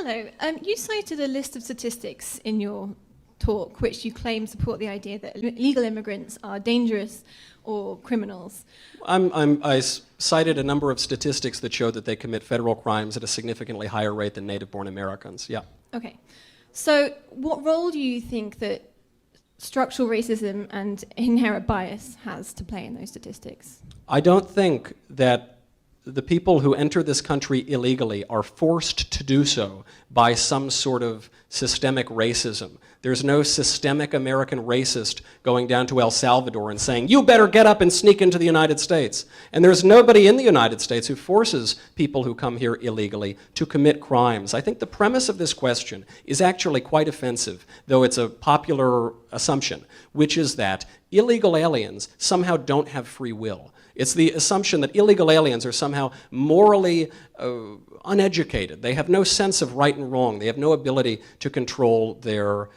Hello. You cited a list of statistics in your talk which you claim support the idea that illegal immigrants are dangerous or criminals. I cited a number of statistics that show that they commit federal crimes at a significantly higher rate than native-born Americans. Yeah. Okay. So what role do you think that structural racism and inherent bias has to play in those statistics? I don't think that the people who enter this country illegally are forced to do so by some sort of systemic racism. There's no systemic American racist going down to El Salvador and saying, you better get up and sneak into the United States. And there's nobody in the United States who forces people who come here illegally to commit crimes. I think the premise of this question is actually quite offensive, though it's a popular assumption, which is that illegal aliens somehow don't have free will. It's the assumption that illegal aliens are somehow morally uneducated. They have no sense of right and wrong. They have no ability to control their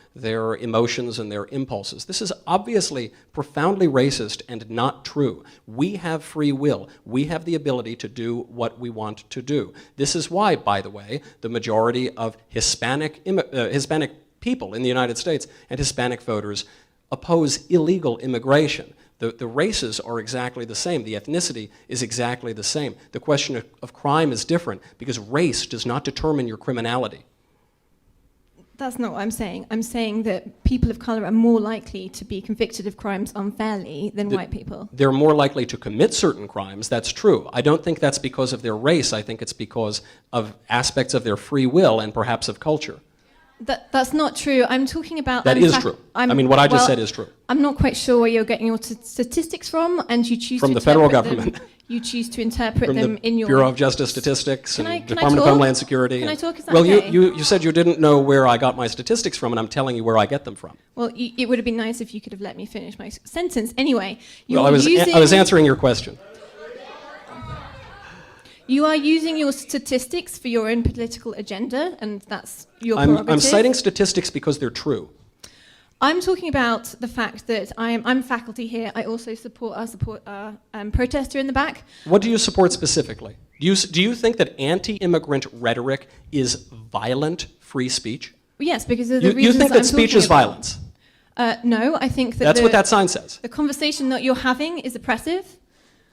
emotions and their impulses. This is obviously profoundly racist and not true. We have free will. We have the ability to do what we want to do. This is why, by the way, the majority of Hispanic people in the United States and Hispanic voters oppose illegal immigration. The races are exactly the same. The ethnicity is exactly the same. The question of crime is different because race does not determine your criminality. That's not what I'm saying. I'm saying that people of color are more likely to be convicted of crimes unfairly than white people. They're more likely to commit certain crimes, that's true. I don't think that's because of their race. I think it's because of aspects of their free will and perhaps of culture. That's not true. I'm talking about... That is true. I mean, what I just said is true. I'm not quite sure where you're getting your statistics from, and you choose from to the federal government. You choose to interpret from them the in your... Bureau of Justice Statistics and can Department of Homeland Security. Can I talk? Is that well, okay? you said you didn't know where I got my statistics from, and I'm telling you where I get them from. Well, it would have been nice if you could have let me finish my sentence. Anyway, well, I was answering your question. You are using your statistics for your own political agenda, and that's your prerogative. I'm citing statistics because they're true. I'm talking about the fact that I'm faculty here. I also support our protester in the back. What do you support specifically? Do you think that anti-immigrant rhetoric is violent free speech? Yes, because of the reasons you think that speech is violence? No, I think that that's what that sign says. The conversation that you're having is oppressive.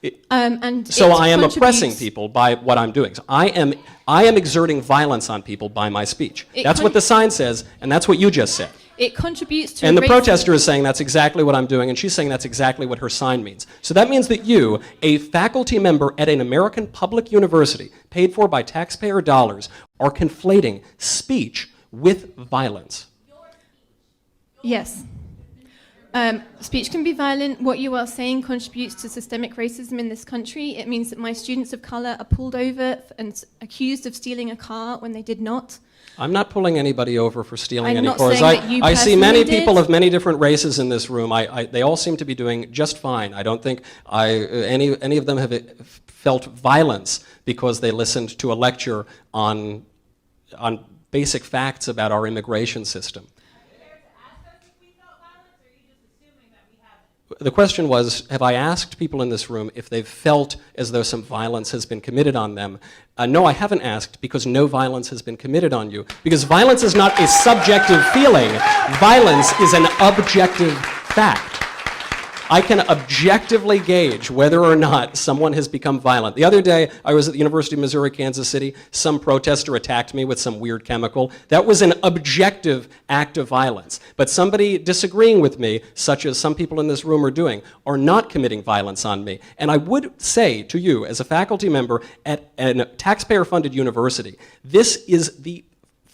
So I am oppressing people by what I'm doing. So I am exerting violence on people by my speech. That's what the sign says, and that's what you just said. It contributes to... And the protester is saying that's exactly what I'm doing, and she's saying that's exactly what her sign means. So that means that you, a faculty member at an American public university, paid for by taxpayer dollars, are conflating speech with violence. Yes. Speech can be violent. What you are saying contributes to systemic racism in this country. It means that my students of color are pulled over and accused of stealing a car when they did not. I'm not pulling anybody over for stealing any cars. I'm not saying that you I see many did. people of many different races in this room. They all seem to be doing just fine. I don't think any of them have felt violence because they listened to a lecture on basic facts about our immigration system. The question was, have I asked people in this room if they've felt as though some violence has been committed on them? No, I haven't asked, because no violence has been committed on you. Because violence is not a subjective feeling. Violence is an objective fact. I can objectively gauge whether or not someone has become violent. The other day, I was at the University of Missouri, Kansas City. Some protester attacked me with some weird chemical. That was an objective act of violence. But somebody disagreeing with me, such as some people in this room are doing, are not committing violence on me. And I would say to you, as a faculty member at a taxpayer-funded university, this is the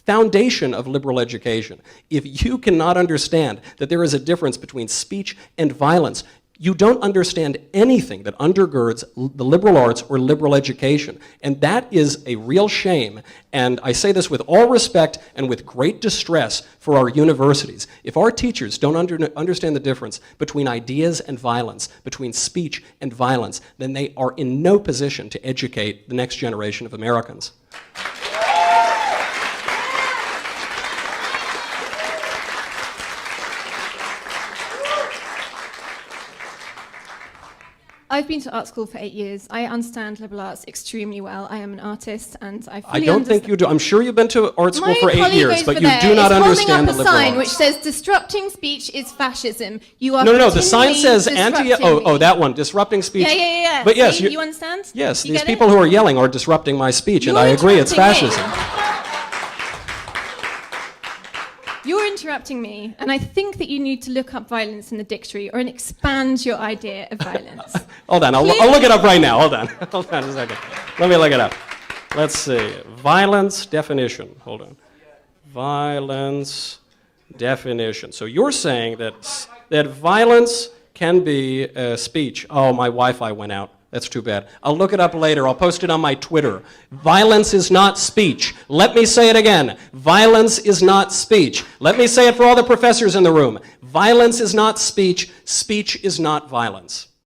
foundation of liberal education. If you cannot understand that there is a difference between speech and violence, you don't understand anything that undergirds the liberal arts or liberal education. And that is a real shame. And I say this with all respect and with great distress for our universities. If our teachers don't understand the difference between ideas and violence, between speech and violence, then they are in no position to educate the next generation of Americans. I've been to art school for 8 years. I understand liberal arts extremely well. I am an artist, and I fully I don't think you do. I'm sure you've been to art school for 8 colleague years, over but you there do not is understand the holding up liberal a sign arts. which says "Disrupting speech is fascism." You are No, the sign says continually anti. Oh, disrupting me. that one, disrupting speech. Yeah. But yes, See, you understand? Yes, You these get people it? who are yelling are disrupting my speech, and You're I agree, it's interrupting me. fascism. You're interrupting me, and I think that you need to look up violence in the dictionary or expand your idea of violence. Hold on, I'll look it up right now. Hold on. Hold on a second. Let me look it up. Let's see. Violence definition. Hold on. Violence definition. So you're saying that violence can be speech. Oh, my Wi-Fi went out. That's too bad. I'll look it up later. I'll post it on my Twitter. Violence is not speech. Let me say it again. Violence is not speech. Let me say it for all the professors in the room. Violence is not speech. Speech is not violence.